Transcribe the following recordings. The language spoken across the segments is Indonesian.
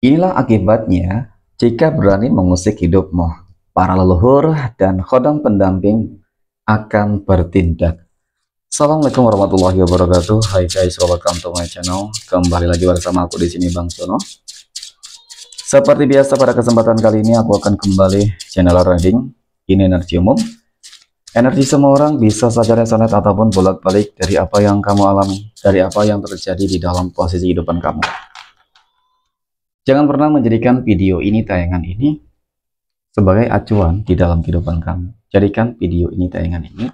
Inilah akibatnya jika berani mengusik hidupmu. Para leluhur dan khodam pendamping akan bertindak. Assalamualaikum warahmatullahi wabarakatuh. Hai guys, welcome to my channel. Kembali lagi bersama aku di sini Bang Sono. Seperti biasa pada kesempatan kali ini aku akan kembali channel reading. Ini energi umum. Energi semua orang bisa saja resonate ataupun bolak-balik dari apa yang kamu alami, dari apa yang terjadi di dalam posisi kehidupan kamu. Jangan pernah menjadikan video ini, tayangan ini sebagai acuan di dalam kehidupan kamu. Jadikan video ini, tayangan ini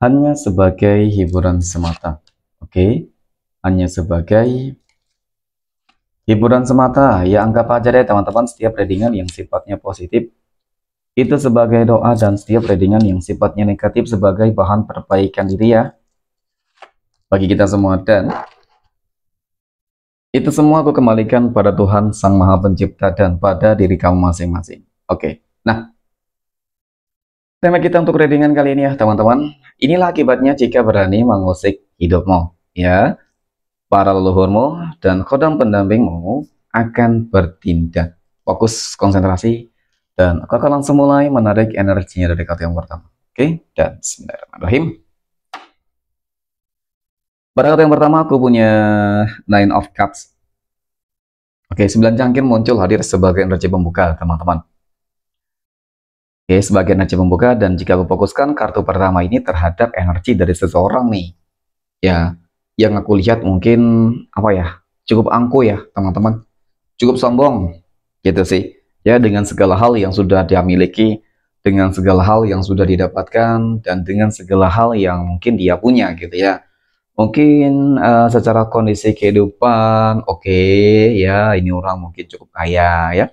hanya sebagai hiburan semata. Oke? Hanya sebagai hiburan semata. Ya anggap aja deh teman-teman, setiap readingan yang sifatnya positif itu sebagai doa, dan setiap readingan yang sifatnya negatif sebagai bahan perbaikan diri ya bagi kita semua. Dan itu semua aku kembalikan pada Tuhan Sang Maha Pencipta dan pada diri kamu masing-masing. Oke. Nah, tema kita untuk readingan kali ini ya teman-teman, inilah akibatnya jika berani mengusik hidupmu. Ya, para leluhurmu dan khodam pendampingmu akan bertindak. Fokus, konsentrasi, dan aku akan langsung mulai menarik energinya dari kartu yang pertama. Oke, dan bismillahirrahmanirrahim. Pada kartu yang pertama aku punya Nine of Cups. Oke, 9 cangkir muncul hadir sebagai energi pembuka teman-teman. Oke, sebagai energi pembuka, dan jika aku fokuskan kartu pertama ini terhadap energi dari seseorang nih, ya, yang aku lihat mungkin apa ya, cukup angkuh ya teman-teman, cukup sombong gitu sih, ya, dengan segala hal yang sudah dia miliki, dengan segala hal yang sudah didapatkan, dan dengan segala hal yang mungkin dia punya gitu ya. Mungkin secara kondisi kehidupan, oke, ya, ini orang mungkin cukup kaya ya,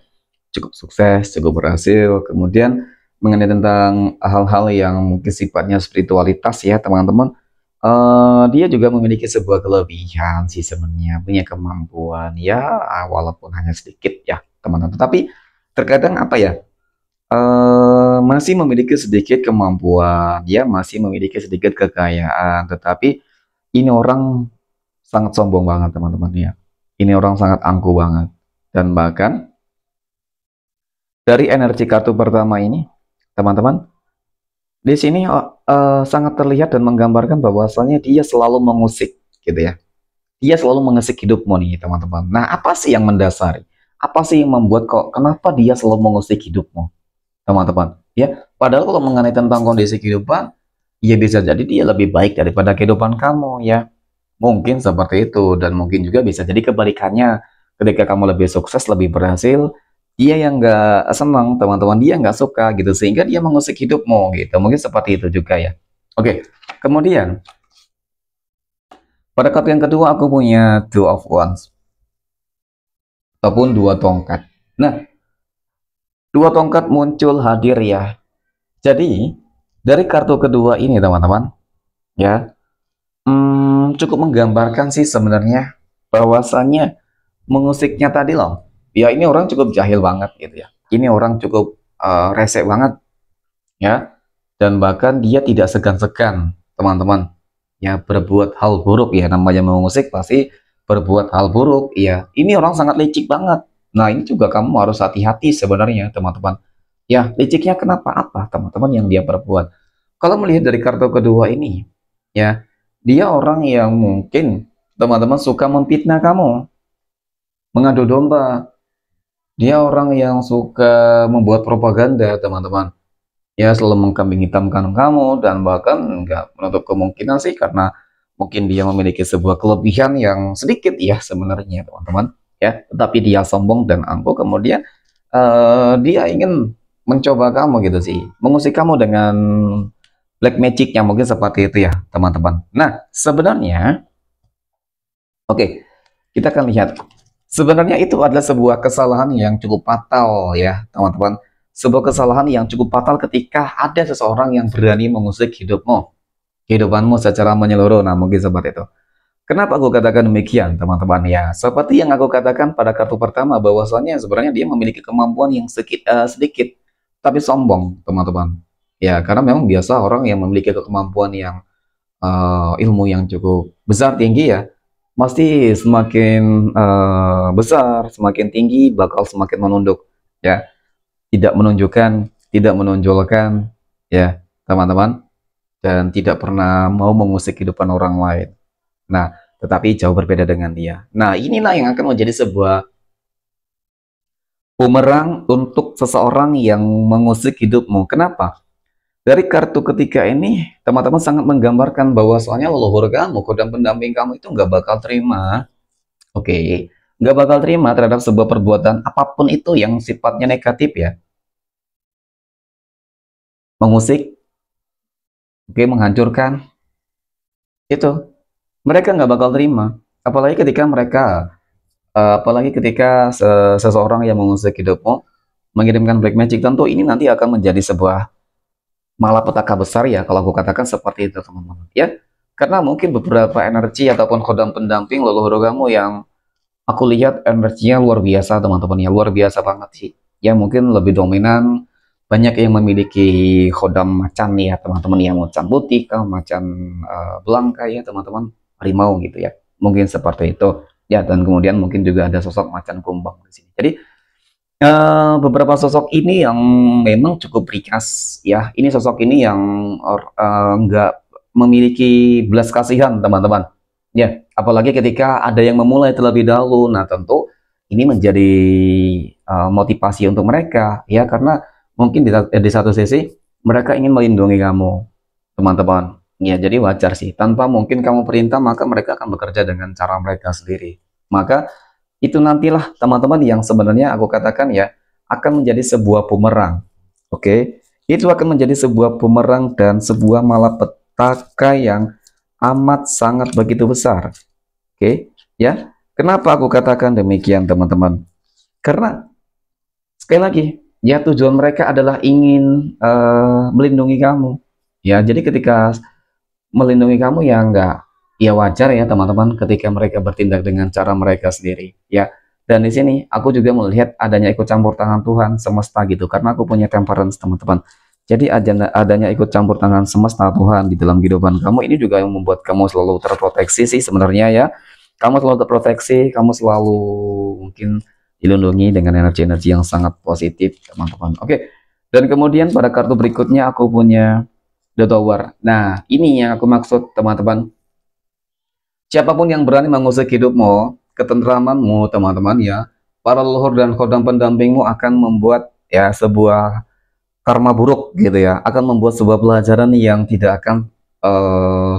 cukup sukses, cukup berhasil. Kemudian mengenai tentang hal-hal yang mungkin sifatnya spiritualitas ya teman-teman, dia juga memiliki sebuah kelebihan sih sebenarnya, punya kemampuan ya, walaupun hanya sedikit ya teman-teman, tapi terkadang apa ya, masih memiliki sedikit kemampuan ya, masih memiliki sedikit kekayaan, tetapi ini orang sangat sombong banget teman-teman ya, ini orang sangat angkuh banget. Dan bahkan dari energi kartu pertama ini teman-teman, di sini sangat terlihat dan menggambarkan bahwasannya dia selalu mengusik gitu ya. Dia selalu mengusik hidupmu nih teman-teman. Nah, apa sih yang mendasari? Apa sih yang membuat kok kenapa dia selalu mengusik hidupmu teman-teman? Ya, padahal kalau mengenai tentang kondisi kehidupan, ya bisa jadi dia lebih baik daripada kehidupan kamu ya. Mungkin seperti itu, dan mungkin juga bisa jadi kebalikannya. Ketika kamu lebih sukses, lebih berhasil, dia yang nggak senang teman-teman, dia nggak suka gitu, sehingga dia mengusik hidupmu gitu. Mungkin seperti itu juga ya. Oke, kemudian pada kartu yang kedua aku punya Two of Wands ataupun dua tongkat. Nah, dua tongkat muncul hadir ya. Jadi dari kartu kedua ini teman-teman ya, cukup menggambarkan sih sebenarnya bahwasannya mengusiknya tadi loh. Ya, ini orang cukup jahil banget gitu ya. Ini orang cukup resek banget ya, dan bahkan dia tidak segan-segan teman-teman ya berbuat hal buruk ya, namanya mengusik pasti berbuat hal buruk ya. Ini orang sangat licik banget. Nah, ini juga kamu harus hati-hati sebenarnya teman-teman ya. Liciknya kenapa? Apa teman-teman yang dia perbuat? Kalau melihat dari kartu kedua ini ya, dia orang yang mungkin teman-teman suka memfitnah kamu, mengadu domba. Dia orang yang suka membuat propaganda teman-teman ya, selalu mengkambing hitamkan kamu, dan bahkan nggak menutup kemungkinan sih karena mungkin dia memiliki sebuah kelebihan yang sedikit ya sebenarnya teman-teman ya, tetapi dia sombong dan angkuh, kemudian dia ingin mencoba kamu gitu sih, mengusik kamu dengan black magicnya, mungkin seperti itu ya teman-teman. Nah, sebenarnya oke, kita akan lihat. Sebenarnya itu adalah sebuah kesalahan yang cukup fatal ya teman-teman. Sebuah kesalahan yang cukup fatal ketika ada seseorang yang berani mengusik hidupmu, kehidupanmu secara menyeluruh. Nah, mungkin seperti itu. Kenapa aku katakan demikian teman-teman ya? Seperti yang aku katakan pada kartu pertama, bahwasannya sebenarnya dia memiliki kemampuan yang sedikit, tapi sombong teman-teman. Ya, karena memang biasa orang yang memiliki kemampuan yang ilmu yang cukup besar tinggi ya, pasti semakin besar, semakin tinggi, bakal semakin menunduk, ya. Tidak menunjukkan, tidak menonjolkan, ya, teman-teman, dan tidak pernah mau mengusik kehidupan orang lain. Nah, tetapi jauh berbeda dengan dia. Nah, inilah yang akan menjadi sebuah bumerang untuk seseorang yang mengusik hidupmu. Kenapa? Dari kartu ketiga ini, teman-teman sangat menggambarkan bahwa soalnya leluhur kamu, kodam pendamping kamu itu nggak bakal terima, oke, nggak bakal terima terhadap sebuah perbuatan apapun itu yang sifatnya negatif ya, mengusik, oke, menghancurkan, itu mereka nggak bakal terima. Apalagi ketika apalagi ketika seseorang yang mengusik hidupmu mengirimkan black magic, tentu ini nanti akan menjadi sebuah malapetaka besar ya kalau aku katakan seperti itu teman-teman ya, karena mungkin beberapa energi ataupun kodam pendamping leluhur kamu yang aku lihat energinya luar biasa teman-teman ya, luar biasa banget sih ya, mungkin lebih dominan, banyak yang memiliki kodam macan ya teman-teman ya, macan putih kah, macan belangka ya teman-teman, harimau gitu ya, mungkin seperti itu ya, dan kemudian mungkin juga ada sosok macan kumbang di sini. Jadi beberapa sosok ini yang memang cukup ringkas ya. Ini sosok ini yang nggak memiliki belas kasihan teman-teman. Ya, apalagi ketika ada yang memulai terlebih dahulu. Nah, tentu ini menjadi motivasi untuk mereka ya, karena mungkin di satu sisi mereka ingin melindungi kamu, teman-teman. Ya, jadi wajar sih. Tanpa mungkin kamu perintah, maka mereka akan bekerja dengan cara mereka sendiri. Maka itu nantilah teman-teman yang sebenarnya aku katakan ya, akan menjadi sebuah bumerang. Oke, itu akan menjadi sebuah bumerang dan sebuah malapetaka yang amat sangat begitu besar. Oke, ya. Kenapa aku katakan demikian teman-teman? Karena sekali lagi, ya tujuan mereka adalah ingin melindungi kamu. Ya, jadi ketika melindungi kamu ya enggak, ya wajar ya teman-teman ketika mereka bertindak dengan cara mereka sendiri ya. Dan di sini aku juga melihat adanya ikut campur tangan Tuhan semesta gitu, karena aku punya temperance teman-teman. Jadi adanya ikut campur tangan semesta Tuhan di dalam kehidupan kamu ini juga yang membuat kamu selalu terproteksi sih sebenarnya ya. Kamu selalu terproteksi, kamu selalu mungkin dilindungi dengan energi-energi yang sangat positif teman-teman. Oke, dan kemudian pada kartu berikutnya aku punya The Tower. Nah, ini yang aku maksud teman-teman. Siapapun yang berani mengusik hidupmu, ketentramanmu teman-teman ya, para leluhur dan kodam pendampingmu akan membuat ya sebuah karma buruk gitu ya, akan membuat sebuah pelajaran yang tidak akan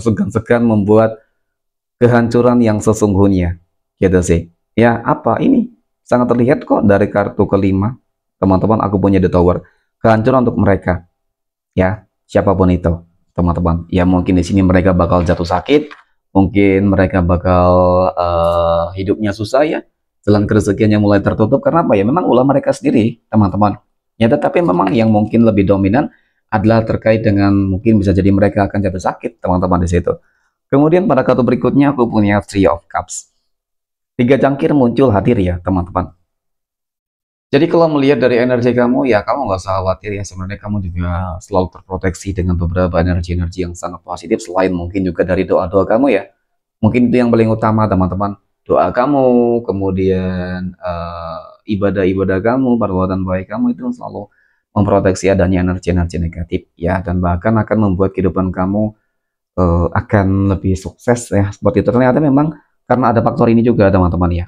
segan-segan membuat kehancuran yang sesungguhnya gitu sih. Ya, apa ini? Sangat terlihat kok dari kartu kelima. Teman-teman, aku punya The Tower. Kehancuran untuk mereka ya, siapapun itu teman-teman ya, mungkin di sini mereka bakal jatuh sakit, mungkin mereka bakal hidupnya susah ya, jalan kerezekiannya mulai tertutup. Karena apa ya, memang ulah mereka sendiri teman-teman ya, tetapi memang yang mungkin lebih dominan adalah terkait dengan mungkin bisa jadi mereka akan jatuh sakit teman-teman di situ. Kemudian pada kartu berikutnya aku punya Three of Cups, tiga cangkir muncul hadir ya teman-teman. Jadi kalau melihat dari energi kamu ya, kamu nggak usah khawatir ya, sebenarnya kamu juga selalu terproteksi dengan beberapa energi-energi yang sangat positif, selain mungkin juga dari doa-doa kamu ya. Mungkin itu yang paling utama teman-teman, doa kamu, kemudian ibadah-ibadah kamu, perbuatan baik kamu itu selalu memproteksi adanya energi-energi negatif ya, dan bahkan akan membuat kehidupan kamu akan lebih sukses ya, seperti itu. Ternyata memang karena ada faktor ini juga teman-teman ya,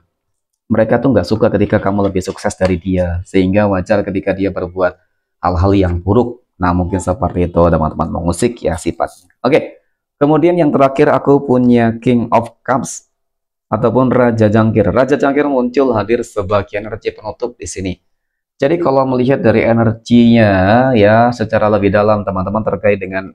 mereka tuh nggak suka ketika kamu lebih sukses dari dia, sehingga wajar ketika dia berbuat hal-hal yang buruk. Nah, mungkin seperti itu teman-teman, mengusik ya sifatnya. Oke, kemudian yang terakhir aku punya King of Cups ataupun Raja Jangkir. Raja Jangkir muncul hadir sebagai energi penutup di sini. Jadi kalau melihat dari energinya ya secara lebih dalam teman-teman terkait dengan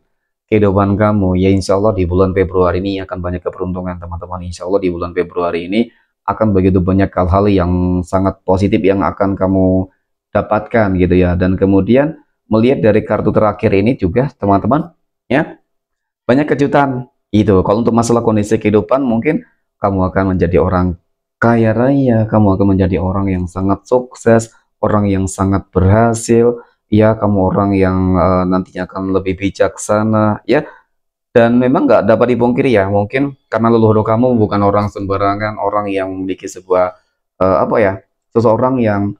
kehidupan kamu ya, insya Allah di bulan Februari ini akan banyak keberuntungan teman-teman. Insya Allah di bulan Februari ini akan begitu banyak hal-hal yang sangat positif yang akan kamu dapatkan gitu ya. Dan kemudian melihat dari kartu terakhir ini juga teman-teman ya, banyak kejutan itu. Kalau untuk masalah kondisi kehidupan, mungkin kamu akan menjadi orang kaya raya, kamu akan menjadi orang yang sangat sukses, orang yang sangat berhasil ya, kamu orang yang nantinya akan lebih bijaksana ya. Dan memang nggak dapat dipungkiri ya, mungkin karena leluhur kamu bukan orang sembarangan, orang yang memiliki sebuah apa ya, seseorang yang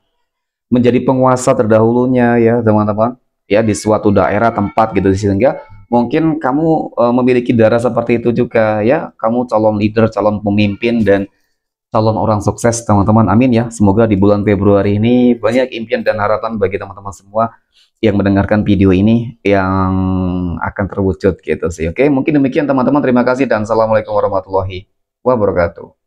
menjadi penguasa terdahulunya ya teman-teman, ya di suatu daerah tempat gitu, sehingga mungkin kamu memiliki darah seperti itu juga ya, kamu calon leader, calon pemimpin, dan calon orang sukses teman-teman. Amin ya, semoga di bulan Februari ini banyak impian dan harapan bagi teman-teman semua yang mendengarkan video ini yang akan terwujud gitu sih. Oke, mungkin demikian teman-teman, terima kasih dan assalamualaikum warahmatullahi wabarakatuh.